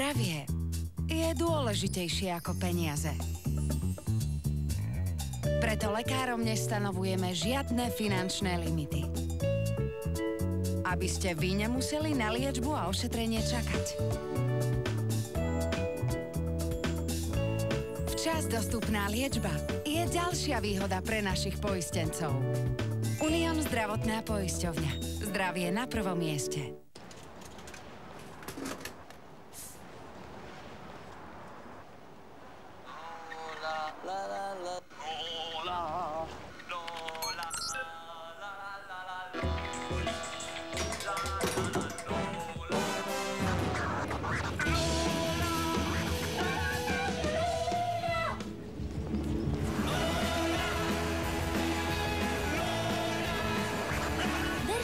Zdravie je dôležitejšie ako peniaze. Preto lekárom nestanovujeme žiadne finančné limity. Aby ste vy nemuseli na liečbu a ošetrenie čakať. Včas dostupná liečba je ďalšia výhoda pre našich poistencov. Unión zdravotná poisťovňa. Zdravie na prvom mieste.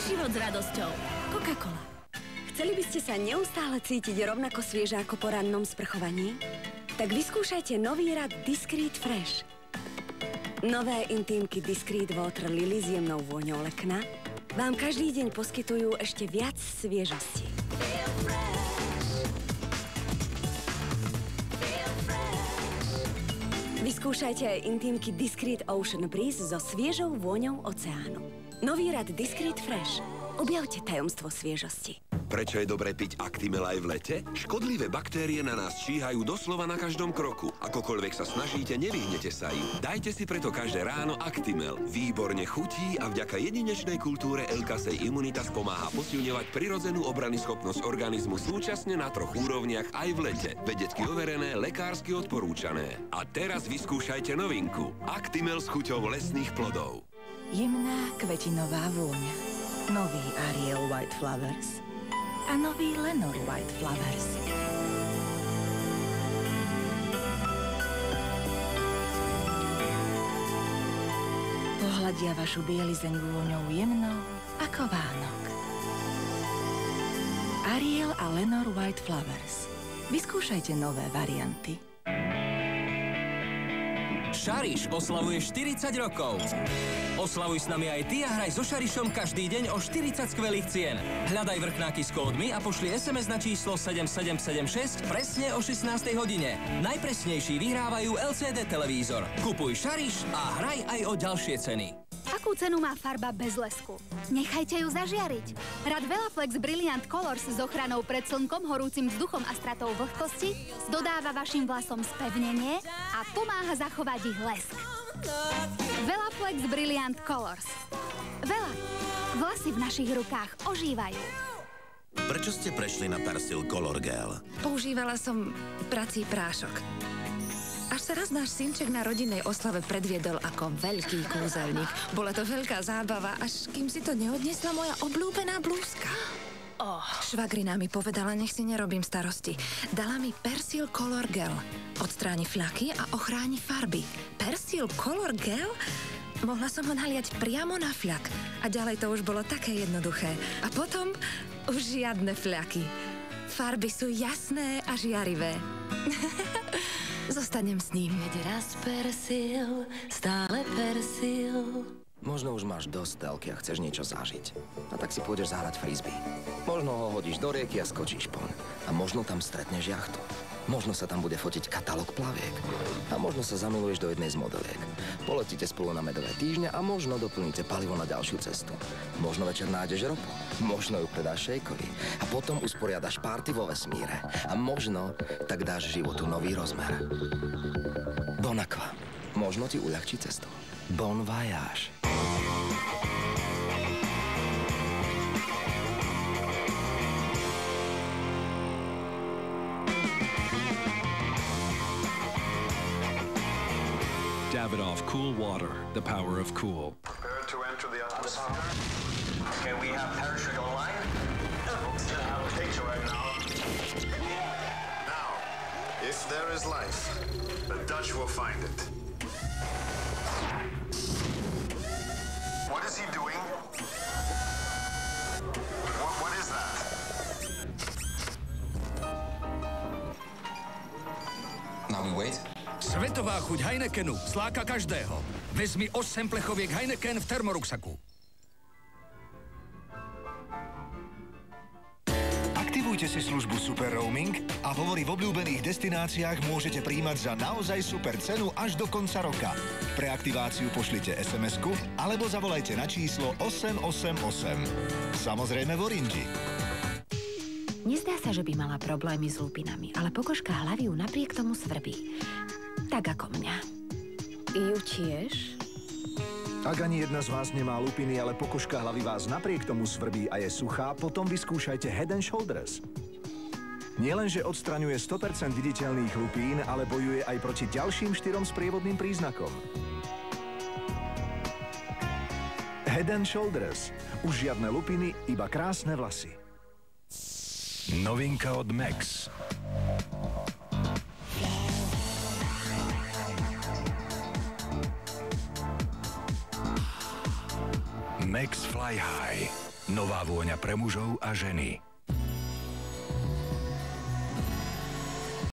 Život s radosťou. Coca-Cola. Chceli by ste sa neustále cítiť rovnako svieže ako po rannom sprchovaní? Tak vyskúšajte nový rad Discreet Fresh. Nové intímky Discreet Water Lily s jemnou vôňou lekna vám každý deň poskytujú ešte viac sviežosti. Vyskúšajte aj intímky Discreet Ocean Breeze so sviežou vôňou oceánu. Nový rad Discreet Fresh. Objavte tajomstvo sviežosti. Prečo je dobré piť Actimel aj v lete? Škodlivé baktérie na nás číhajú doslova na každom kroku. Akokoľvek sa snažíte, nevyhnete sa im. Dajte si preto každé ráno Actimel. Výborne chutí a vďaka jedinečnej kultúre L-Casei Immunitas pomáha posilňovať prirodzenú obranyschopnosť organizmu súčasne na 3 úrovniach aj v lete. Vedecky overené, lekársky odporúčané. A teraz vyskúšajte novinku. Actimel s chuťou lesných plodov. Jemná kvetinová vôňa. Nový Ariel White Flowers a nový Lenor White Flowers. Pohľadia vašu bielizeň vôňou jemnou ako Vánok. Ariel a Lenor White Flowers. Vyskúšajte nové varianty. Šariš oslavuje 40 rokov. Oslavuj s nami aj ty a hraj so Šarišom každý deň o 40 skvelých cien. Hľadaj vrchnáky s kódmi a pošli SMS na číslo 7776 presne o 16. hodine. Najpresnejší vyhrávajú LCD televízor. Kupuj Šariš a hraj aj o ďalšie ceny. Akú cenu má farba bez lesku? Nechajte ju zažiariť. Rad Velaflex Brilliant Colors s ochranou pred slnkom, horúcim vzduchom a stratou vlhkosti dodáva vašim vlasom spevnenie a pomáha zachovať ich lesk. Velaflex Brilliant Colors. Vela. Vlasy v našich rukách ožívajú. Prečo ste prešli na Persil Color Gel? Používala som prací prášok. Až sa raz náš synček na rodinnej oslave predviedol ako veľký kúzelník. Bola to veľká zábava, až kým si to neodniesla moja obľúbená blúzka. Švagrina mi povedala, nech si nerobím starosti. Dala mi Persil Color Gel. Odstráni fľaky a ochráni farby. Persil Color Gel? Mohla som ho naliať priamo na fľak. A ďalej to už bolo také jednoduché. A potom už žiadne fľaky. Farby sú jasné a žiarivé. Zostanem s ním. Veď raz Persil, stále Persil. Možno už máš dosť telky a chceš niečo zažiť. A tak si pôjdeš zahrať frisbee. Možno ho hodíš do rieky a skočíš poň. A možno tam stretneš jachtu. Možno sa tam bude fotiť katalóg plaviek. A možno sa zamiluješ do jednej z modeliek. Poletíte spolu na medové týždne a možno doplníte palivo na ďalšiu cestu. Možno večer nájdeš ropu. Možno ju predáš šejkovi. A potom usporiadaš párty vo vesmíre. A možno tak dáš životu nový rozmer. Bon Aqua. Možno ti uľahčí cestu. Bon voyage. Davidoff Cool Water, the power of cool. Prepare to enter the atmosphere. Okay, we have parachute online. Still have a picture right now. Now, if there is life, the Dutch will find it. What is he doing? What is that? Now we wait. Svetová chuť Heinekenu sláka každého. Vezmi 8 plechoviek Heineken v termoruksaku. Aktivuj Kupujte si službu Super Roaming a hovory v obľúbených destináciách môžete príjmať za naozaj super cenu až do konca roka. Pre aktiváciu pošlite SMS-ku alebo zavolajte na číslo 888. Samozrejme v Oringi. Nezdá sa, že by mala problémy s lupinami, ale pokožka hlavy ju napriek tomu svrbí. Tak ako mňa. Ju tiež? Ak ani jedna z vás nemá lupiny, ale pokožka hlavy vás napriek tomu svrbí a je suchá, potom vyskúšajte Head & Shoulders. Nielenže odstraňuje 100% viditeľných lupín, ale bojuje aj proti ďalším 4 sprievodným príznakom. Head & Shoulders. Už žiadne lupiny, iba krásne vlasy. Novinka od Max. Max Fly High. Nová vôňa pre mužov a ženy.